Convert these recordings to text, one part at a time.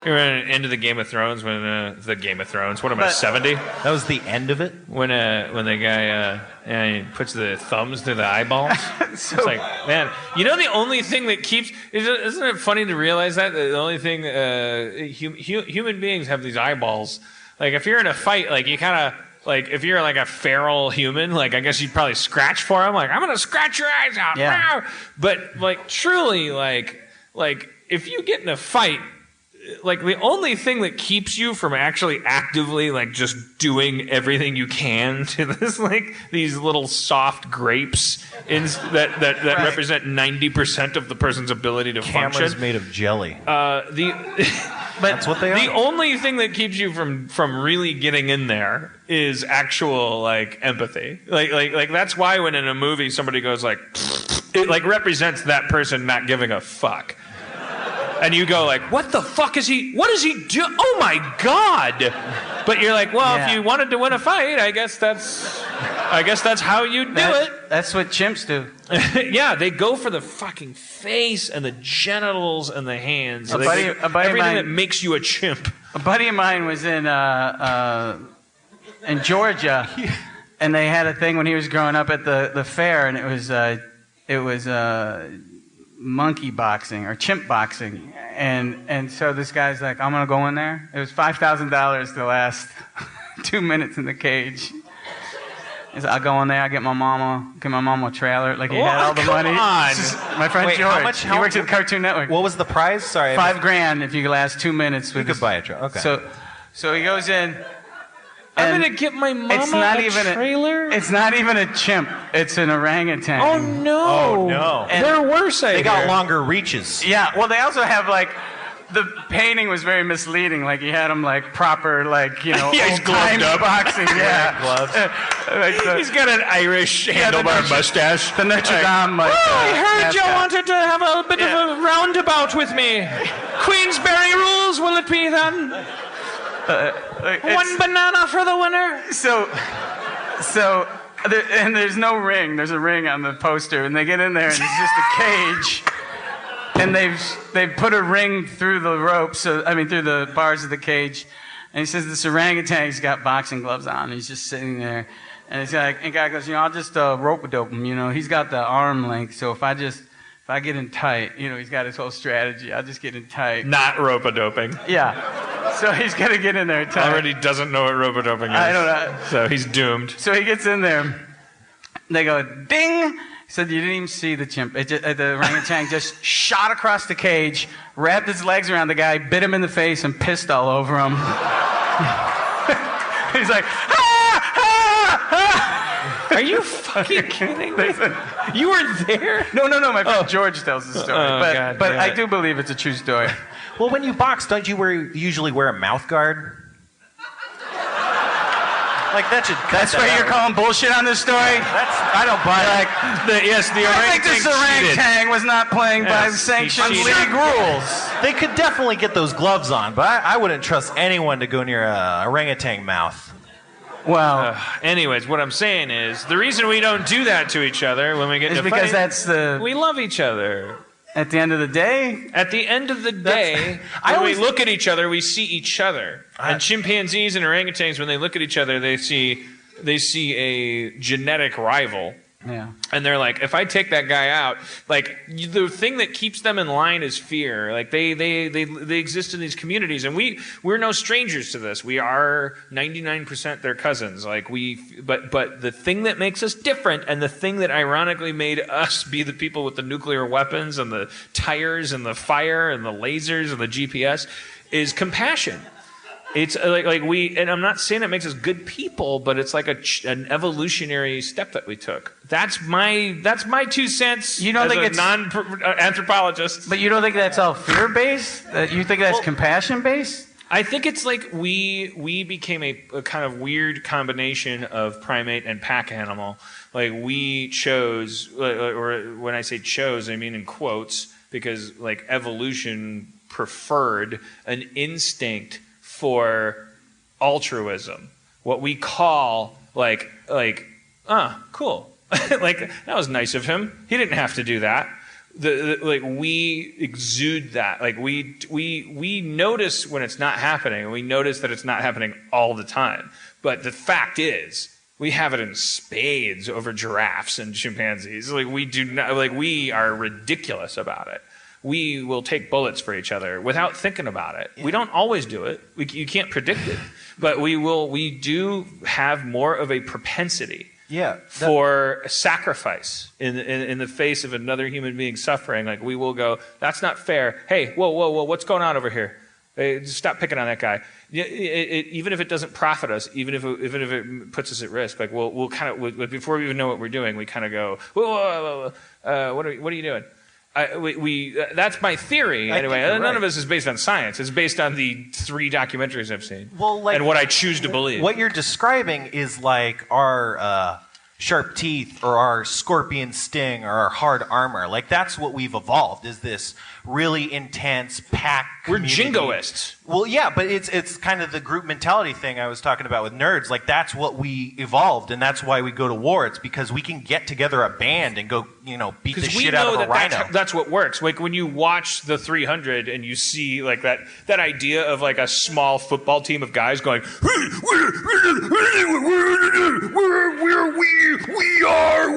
We were into the Game of Thrones when the Game of Thrones. What am I, 70? That was the end of it. When the guy he puts the thumbs through the eyeballs. It's like, man, you know, the only thing that keeps isn't it funny to realize that the only thing human beings have these eyeballs. Like if you're in a fight, like you kind of. Like, if you're like a feral human, like, I guess you'd probably scratch for him. Like, I'm going to scratch your eyes out. Yeah. But, like, truly, like, if you get in a fight, like, the only thing that keeps you from actually actively, like, just doing everything you can to this, like, these little soft grapes that represent 90% of the person's ability to function. Cameras made of jelly. But that's what they are. The only thing that keeps you from really getting in there is actual like empathy. Like that's why when in a movie somebody goes like, it like represents that person not giving a fuck. And you go like, what the fuck is he? What does he do? Oh my god! But you're like, well, if you wanted to win a fight, I guess that's how you do it. That's what chimps do. Yeah, they go for the fucking face and the genitals and the hands. Everything that makes you a chimp. A buddy of mine was in Georgia, and they had a thing when he was growing up at the fair, and it was monkey boxing or chimp boxing, and so this guy's like, I'm gonna go in there. It was $5,000 the last 2 minutes in the cage. He said, I'll go in there. I get my mama a trailer. Like he had all the money. My friend George. How much? He works at Cartoon Network. What was the prize? Sorry, $5,000 if you could last 2 minutes. You could buy a trailer. Okay. So he goes in. I'm gonna get my mama a trailer. It's not even a chimp. It's an orangutan. Oh no! Oh no! And they're worse. They got longer reaches. Yeah. Well, they also have like. The painting was very misleading. Like he had him like proper, like he's gloved up boxing. Yeah, gloves. He's got an Irish handlebar mustache. The Notre Dame. I heard you wanted to have a bit of a roundabout with me. Queensberry rules, will it be then? One banana for the winner. And there's no ring. There's a ring on the poster, and they get in there, and it's just a cage. And they've put a ring through the ropes, through the bars of the cage. And he says this orangutan's got boxing gloves on. He's just sitting there, and the guy goes, I'll just rope-a-dope him. He's got the arm length, so if I get in tight, he's got his whole strategy. I'll just get in tight. Not rope-a-doping. Yeah. So he's got to get in there tight. Already doesn't know what rope-a-doping is. I don't know. So he's doomed. So he gets in there. They go, ding! He said, you didn't even see the chimp. The orangutan just shot across the cage, wrapped his legs around the guy, bit him in the face, and pissed all over him. He's like, ah, ah, ah. Are you fucking kidding me? You were there? No. My friend George tells the story. But I do believe it's a true story. Well, when you box, don't you usually wear a mouth guard? Like that's why you're calling bullshit on this story. I don't buy it. I think this orangutan was not playing by sanctioned league rules. They could definitely get those gloves on, but I wouldn't trust anyone to go near a orangutan mouth. Well, anyways, what I'm saying is the reason we don't do that to each other when we get into because we love each other. At the end of the day? At the end of the day, when we look at each other, we see each other. And chimpanzees and orangutans, when they look at each other, they see a genetic rival. Yeah. And they're like, if I take that guy out, like the thing that keeps them in line is fear. Like they exist in these communities, and we're no strangers to this. We are 99% their cousins. Like but the thing that makes us different, and the thing that ironically made us be the people with the nuclear weapons and the tires and the fire and the lasers and the GPS, is compassion. It's like and I'm not saying it makes us good people, but it's like an evolutionary step that we took. That's my 2 cents. You don't think it's non-anthropologist? But you don't think that's all fear-based? You think that's compassion-based? I think it's like we became a kind of weird combination of primate and pack animal. Like we chose, or when I say chose, I mean in quotes, because like evolution preferred an instinct for altruism, what we call cool. Like that was nice of him. He didn't have to do that. like we exude that. Like we notice when it's not happening, and we notice that it's not happening all the time. But the fact is, we have it in spades over giraffes and chimpanzees. Like we do not. Like we are ridiculous about it. We will take bullets for each other without thinking about it. Yeah. We don't always do it. You can't predict it, but we will. We do have more of a propensity. For sacrifice in the face of another human being suffering. Like we will go, that's not fair. Hey, whoa, what's going on over here? Hey, stop picking on that guy. Even if it doesn't profit us, even if it puts us at risk, like we'll kind of before we even know what we're doing, we kind of go, whoa, what are you doing? That's my theory anyway. None of this is based on science. It's based on the 3 documentaries I've seen and what I choose to believe. What you're describing is like our sharp teeth or our scorpion sting or our hard armor. Like that's what we've evolved, is this really intense pack community. We're jingoists. Well, yeah, but it's kind of the group mentality thing I was talking about with nerds. Like that's what we evolved, and that's why we go to war. It's because we can get together a band and go, beat the shit out of a rhino. That's what works. Like when you watch the 300 and you see like that idea of like a small football team of guys going, we are.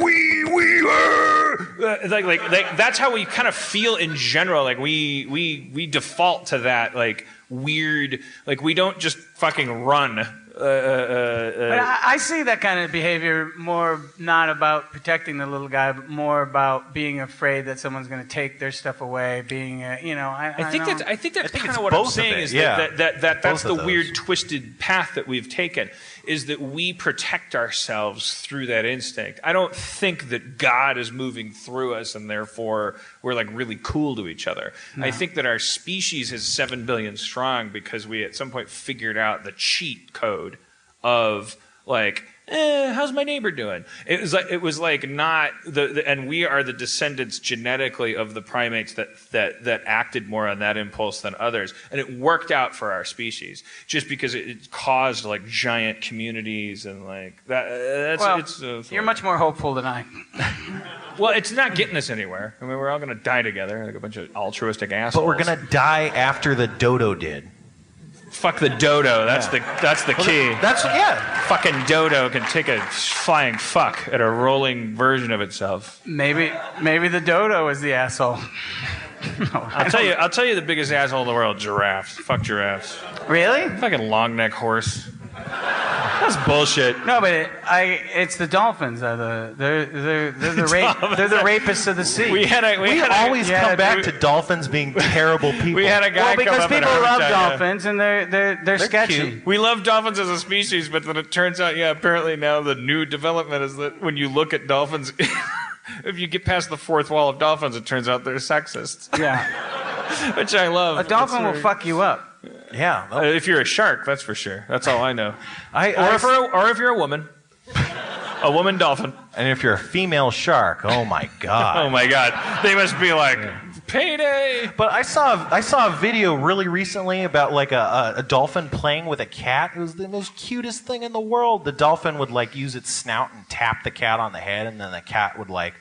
Like that's how we kind of feel in general. Like we default to that like weird. Like we don't just fucking run. But I see that kind of behavior more not about protecting the little guy, but more about being afraid that someone's going to take their stuff away. Being, I think that's kind of what I'm saying is that's the weird twisted path that we've taken. Is that we protect ourselves through that instinct. I don't think that God is moving through us and therefore we're like really cool to each other. No. I think that our species is 7 billion strong because we at some point figured out the cheat code of like, how's my neighbor doing? It was like not and we are the descendants genetically of the primates that acted more on that impulse than others, and it worked out for our species just because it caused like giant communities and like that. You're much more hopeful than I. Well, it's not getting us anywhere. I mean, we're all going to die together like a bunch of altruistic assholes. But we're going to die after the dodo did. Fuck the dodo. That's the key. Fucking dodo can take a flying fuck at a rolling version of itself. Maybe the dodo is the asshole. No, I'll tell you the biggest asshole in the world, giraffes. Fuck giraffes. Really? Fucking long neck horse. That's bullshit. No, but it's the dolphins. They're the rapists of the sea. We always come back to dolphins being terrible people. We had a guy come up because people love dolphins and they're sketchy. Cute. We love dolphins as a species, but then it turns out, apparently now the new development is that when you look at dolphins, if you get past the fourth wall of dolphins, it turns out they're sexist. Yeah. Which I love. A dolphin will fuck you up. Yeah. If you're a shark, that's for sure. That's all I know. Or if you're a woman. A woman dolphin. And if you're a female shark, oh my God. Oh my God. They must be like, payday. But I saw a video really recently about like a dolphin playing with a cat. It was the most cutest thing in the world. The dolphin would like use its snout and tap the cat on the head, and then the cat would like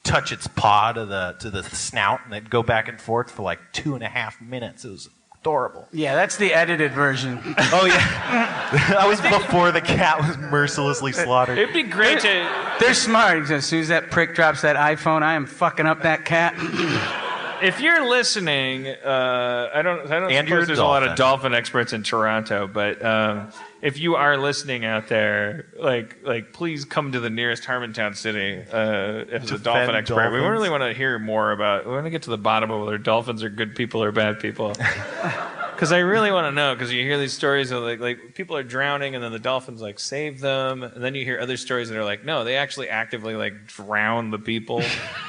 touch its paw to the snout, and they'd go back and forth for like 2.5 minutes. It was adorable. Yeah, that's the edited version. Oh yeah, that was before the cat was mercilessly slaughtered. It'd be great They're smart. As soon as that prick drops that iPhone, I am fucking up that cat. If you're listening, I don't suppose there's a lot of dolphin experts in Toronto, but if you are listening out there, like please come to the nearest Harmontown city as a dolphin expert. Dolphins. We really want to hear more about. We want to get to the bottom of whether dolphins are good people or bad people. Because I really want to know. Because you hear these stories of like people are drowning and then the dolphins like save them, and then you hear other stories that are like, no, they actually actively like drown the people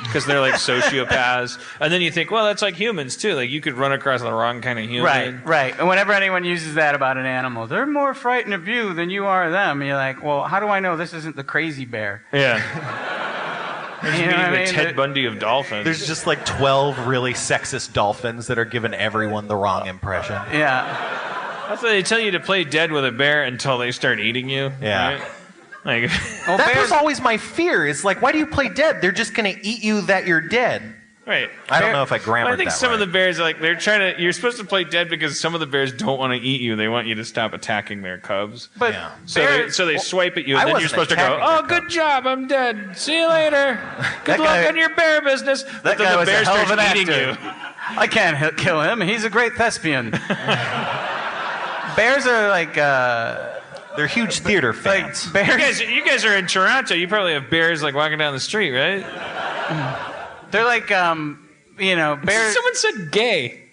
because they're like sociopaths. And then you think, well, that's like humans too. Like you could run across the wrong kind of human. Right. And whenever anyone uses that about an animal, they're more frightened of you than you are of them. You're like, well, how do I know this isn't the crazy bear? Yeah. You know the Ted Bundy of dolphins. There's just like 12 really sexist dolphins that are giving everyone the wrong impression. Yeah. That's why they tell you to play dead with a bear until they start eating you. Yeah. Right? Like, that was always my fear. It's like, why do you play dead? They're just going to eat you that you're dead. Right. I don't know if I grammared I think that some of right. the bears, like, they're trying to. You're supposed to play dead because some of the bears don't want to eat you. They want you to stop attacking their cubs. But Yeah. So they swipe at you, I and then you're wasn't supposed to go, attacking "Oh, their good cubs." job, I'm dead. See you later. Good That luck guy- on your bear business." That But then guy the was a bear hell of starts an eating actor. you. I can't kill him. He's a great thespian. Bears are like, They're huge theater fans. bears. You guys are in Toronto. You probably have bears like walking down the street, right? They're like, bears. Someone said gay.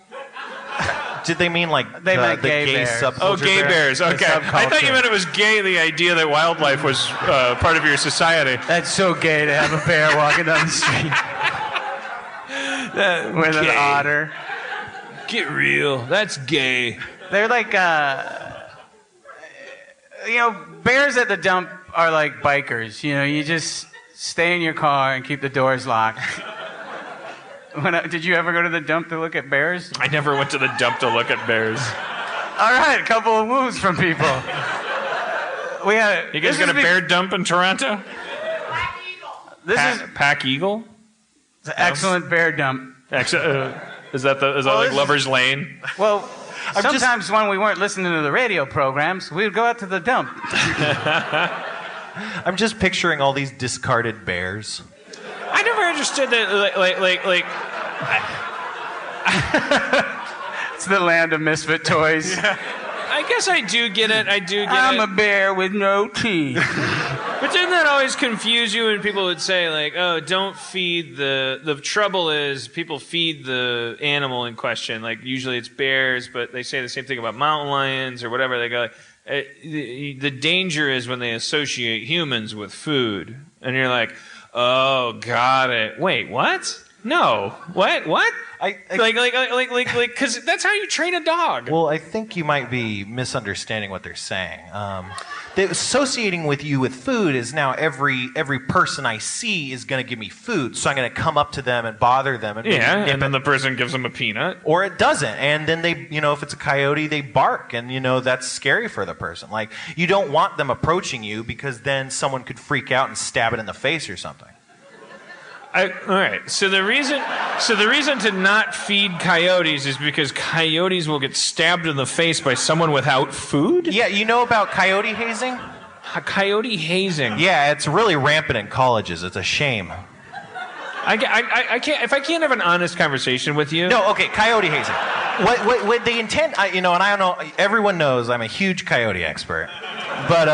Did they mean like They the, meant the gay gay bears. subculture? Oh, gay bear? bears. Okay. I thought you meant it was gay, the idea that wildlife was part of your society. That's so gay to have a bear walking down the street with an Gay. otter. Get real. That's gay. They're like, bears at the dump are like bikers. You just stay in your car and keep the doors locked. Did you ever go to the dump to look at bears? I never went to the dump to look at bears. All right, a couple of moves from people. You guys got a bear dump in Toronto? This is Pack Eagle? an excellent bear dump. Is that Well, like this is- Lover's Lane? Well, sometimes when we weren't listening to the radio programs, we would go out to the dump. I'm just picturing all these discarded bears. I never understood that. It's the land of misfit toys. I guess I do get it. I'm a bear with no teeth. But didn't that always confuse you when people would say, like, oh, don't feed the trouble is people feed the animal in question. Like, usually it's bears, but they say the same thing about mountain lions or whatever. They go, the danger is when they associate humans with food. And you're like, oh, got it. Wait, what? No. What? Because that's how you train a dog. Well, I think you might be misunderstanding what they're saying. Associating with you with food is now every person I see is going to give me food, so I'm going to come up to them and bother them and Yeah, maybe nip and then it. the person gives them a peanut. Or it doesn't, and then they, if it's a coyote, they bark, and that's scary for the person. Like, you don't want them approaching you because then someone could freak out and stab it in the face or something. All right. So the reason to not feed coyotes is because coyotes will get stabbed in the face by someone without food. Yeah, you know about coyote hazing? Coyote hazing. Yeah, it's really rampant in colleges. It's a shame. I can't. If I can't have an honest conversation with you. No, okay, coyote hazing. What the intent, and I don't know, everyone knows I'm a huge coyote expert. But,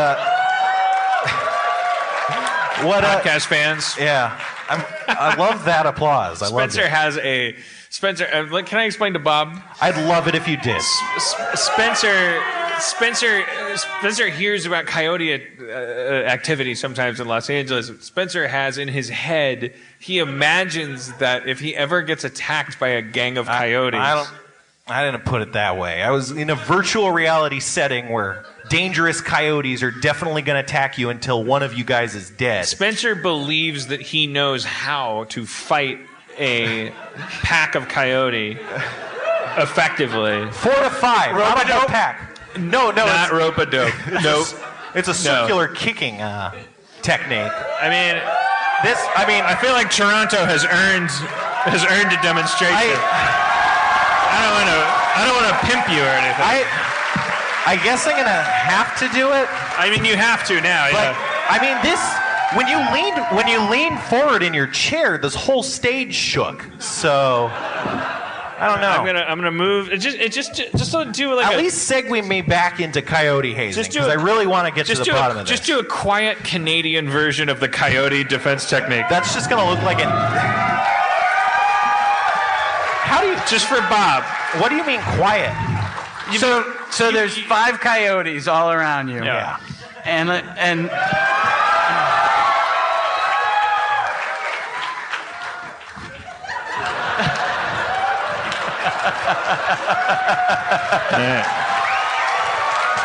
Podcast fans. Yeah. I love that applause. I love Spencer it. has a Spencer. Can I explain to Bob? I'd love it if you did. Spencer hears about coyote activity sometimes in Los Angeles. Spencer has in his head, he imagines that if he ever gets attacked by a gang of coyotes. I didn't put it that way. I was in a virtual reality setting where dangerous coyotes are definitely going to attack you until one of you guys is dead. Spencer believes that he knows how to fight a pack of coyote effectively. 4 to 5. Not a whole pack. No, Not rope-a-dope. Nope. It's a circular kicking technique. I feel like Toronto has earned a demonstration. I don't want to pimp you or anything. I guess I'm gonna have to do it. I mean, you have to now. But Yeah. this when you leaned forward in your chair, this whole stage shook. So I don't know. I'm gonna move. Just don't do like At least segue me back into coyote hazing Just do because I it- really want to get to the bottom of this. Just do a quiet Canadian version of the coyote defense technique. That's just gonna look like an. How do you? Just for Bob. What do you mean quiet? So there's 5 coyotes all around you. Yeah. And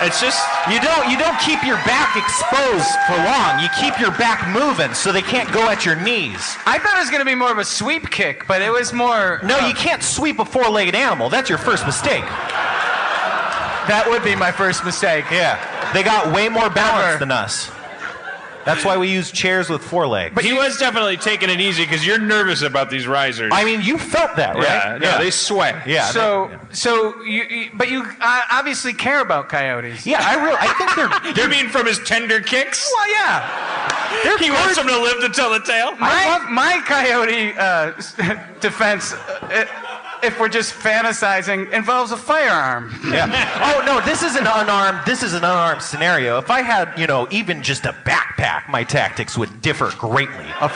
It's just You don't keep your back exposed for long. You keep your back moving so they can't go at your knees. I thought it was going to be more of a sweep kick, but it was more. No, you can't sweep a 4-legged animal. That's your first mistake. That would be my first mistake. Yeah. They got way more balance Ever. than us. That's why we use chairs with 4 legs. But he was definitely taking it easy because you're nervous about these risers. I mean, you felt that, right? Yeah, they sway. Yeah. So you obviously care about coyotes. Yeah, I think they're. You mean from his tender kicks? Well, yeah. He wants them to live to tell the tale? My coyote defense, if we're just fantasizing, involves a firearm. Yeah. Oh no, this is an unarmed scenario. If I had, even just a backpack, my tactics would differ greatly. Of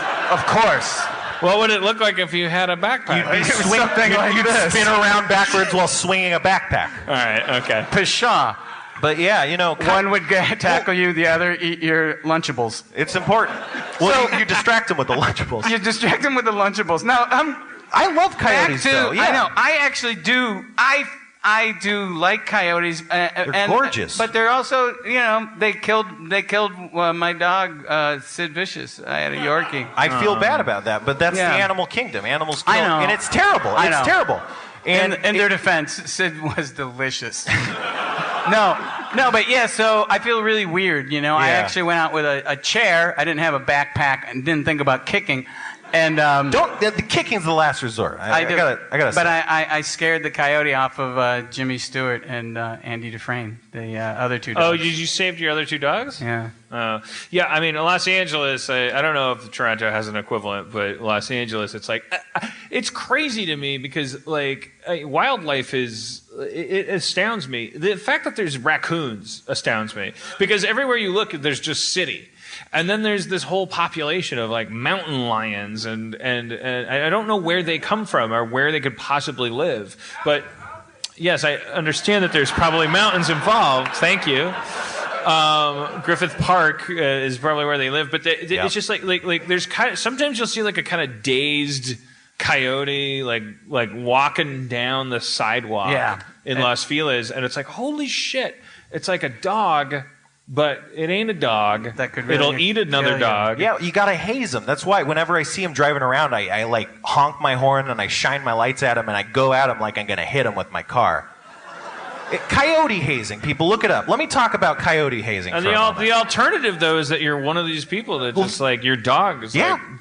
course. What would it look like if you had a backpack? You'd spin around backwards while swinging a backpack. All right, okay. Pshaw. But yeah, one would tackle you, the other eat your Lunchables. It's important. Well, you distract them with the Lunchables. You distract them with the Lunchables. Now, I love coyotes, though. Yeah. I know. I actually do. I do like coyotes. They're gorgeous. But they're also, they killed my dog, Sid Vicious. I had a Yorkie. I feel bad about that, but that's the animal kingdom. Animals kill, I know. and it's terrible. It's terrible. And in their defense, Sid was delicious. No, but yeah, so I feel really weird, I actually went out with a chair. I didn't have a backpack and didn't think about kicking. And the kicking's the last resort. I gotta but I scared the coyote off of Jimmy Stewart and Andy Dufresne, the other 2 dogs. Oh, you saved your other 2 dogs? Yeah. Yeah, I mean, Los Angeles, I don't know if Toronto has an equivalent, but Los Angeles, it's like, it's crazy to me because, wildlife it astounds me. The fact that there's raccoons astounds me because everywhere you look, there's just city. And then there's this whole population of mountain lions and I don't know where they come from or where they could possibly live. But yes, I understand that there's probably mountains involved. Thank you. Griffith Park is probably where they live, but it's just like there's sometimes you'll see a kind of dazed coyote like walking down the sidewalk in Los Feliz, and it's like, holy shit, it's like a dog. But it ain't a dog. It'll eat another dog. Yeah, you gotta haze them. That's why whenever I see him driving around, I honk my horn and I shine my lights at him and I go at him like I'm gonna hit him with my car. Coyote hazing, people, look it up. Let me talk about coyote hazing. And the alternative, though, is that you're one of these people that just your dog is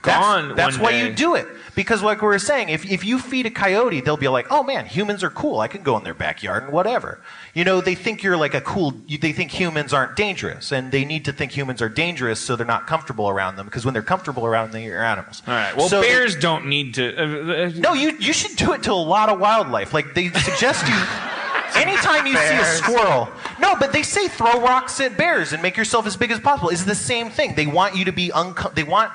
gone. That's why you do it. Because like we were saying, if you feed a coyote, they'll be like, oh man, humans are cool. I can go in their backyard and whatever. They think you're they think humans aren't dangerous. And they need to think humans are dangerous so they're not comfortable around them. Because when they're comfortable around them, they're animals. All right. Well, so bears don't need to. No, you should do it to a lot of wildlife. Like they suggest you. Anytime you see a squirrel, no, but they say throw rocks at bears and make yourself as big as possible. It's the same thing. They want you to be they want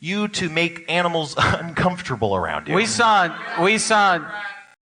you to make animals uncomfortable around you. We saw